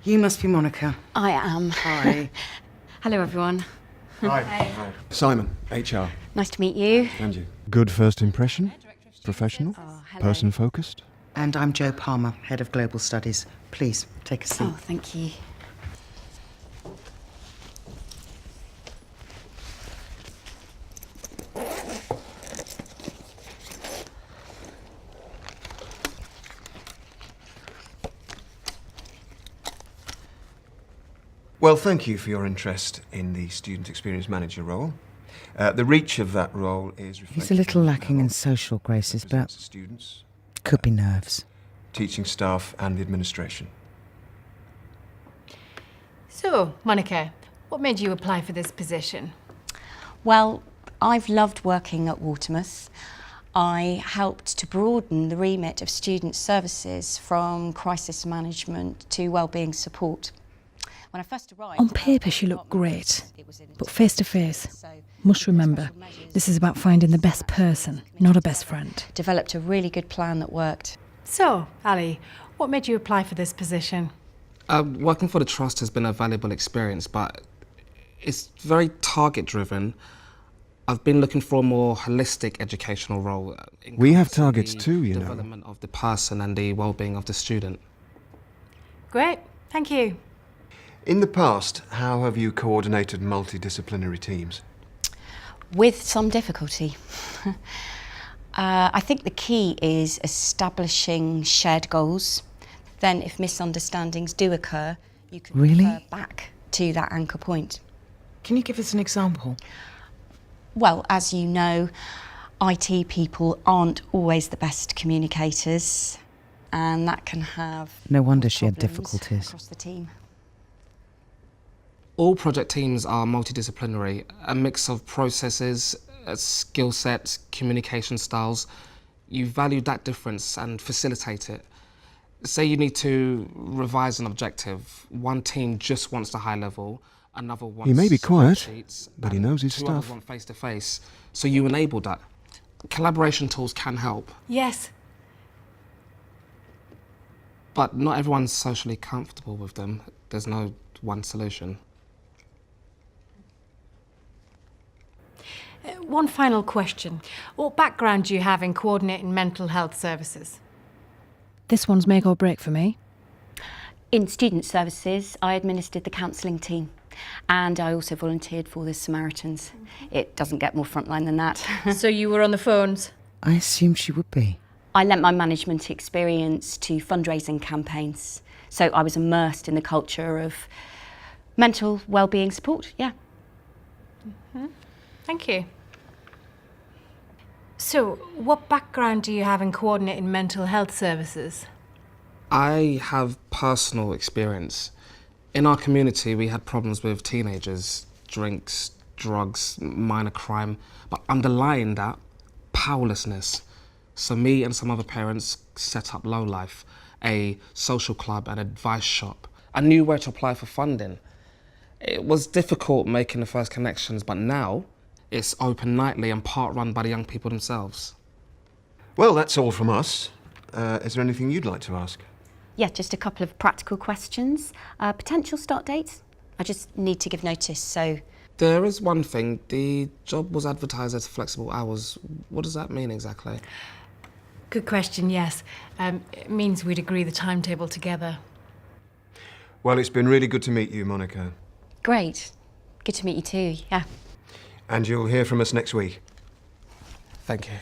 You must be Monica. I am. Hi. Hello, everyone. Hi. Hi. Simon, HR. Nice to meet you. And you. Good first impression? Professional? Hello. Person-focused? And I'm Jo Palmer, Head of Global Studies. Please, take a seat. Oh, thank you. Well, thank you for your interest in the Student Experience Manager role. The reach of that role is reflected. He's a little in lacking how in it social graces, represents but the students, could be nerves. teaching staff and the administration. So, Monica, what made you apply for this position? Well, I've loved working at Watermouth. I helped to broaden the remit of student services from crisis management to wellbeing support. When I first arrived, On paper, she looked great, but face to face, must remember, this is about finding the best person, not a best friend. developed a really good plan that worked. So, Ali, what made you apply for this position? Working for the Trust has been a valuable experience, but it's very target-driven. I've been looking for a more holistic educational role. We have encompassing targets the too, you know. development of the person and the well-being of the student. Great, thank you. In the past, how have you coordinated multidisciplinary teams? With some difficulty. I think the key is establishing shared goals. Then, if misunderstandings do occur, you can Really? refer back to that anchor point. Can you give us an example? Well, as you know, IT people aren't always the best communicators, and that can have No wonder she had problems difficulties. across the team. All project teams are multidisciplinary, a mix of processes, skill sets, communication styles. You value that difference and facilitate it. Say you need to revise an objective. One team just wants the high level, another wants He may be quiet, spreadsheets, but he and knows his two others stuff. want face-to-face. So you enable that. Collaboration tools can help, Yes. but not everyone's socially comfortable with them. There's no one solution. One final question. What background do you have in coordinating mental health services? This one's make or break for me. In student services, I administered the counselling team, and I also volunteered for the Samaritans. It doesn't get more frontline than that. So you were on the phones? I assume she would be. I lent my management experience to fundraising campaigns, so I was immersed in the culture of mental wellbeing support, yeah. Thank you. So, what background do you have in coordinating mental health services? I have personal experience. In our community, we had problems with teenagers, drinks, drugs, minor crime, but underlying that, powerlessness. So me and some other parents set up Low Life, a social club and advice shop. I knew where to apply for funding. It was difficult making the first connections, but now it's open nightly and part run by the young people themselves. Well, that's all from us. Is there anything you'd like to ask? Yeah, just a couple of practical questions. Potential start dates? I just need to give notice, so... There is one thing, the job was advertised as flexible hours. What does that mean exactly? Good question, yes. It means we'd agree the timetable together. Well, it's been really good to meet you, Monica. Great. Good to meet you too, yeah. And you'll hear from us next week. Thank you.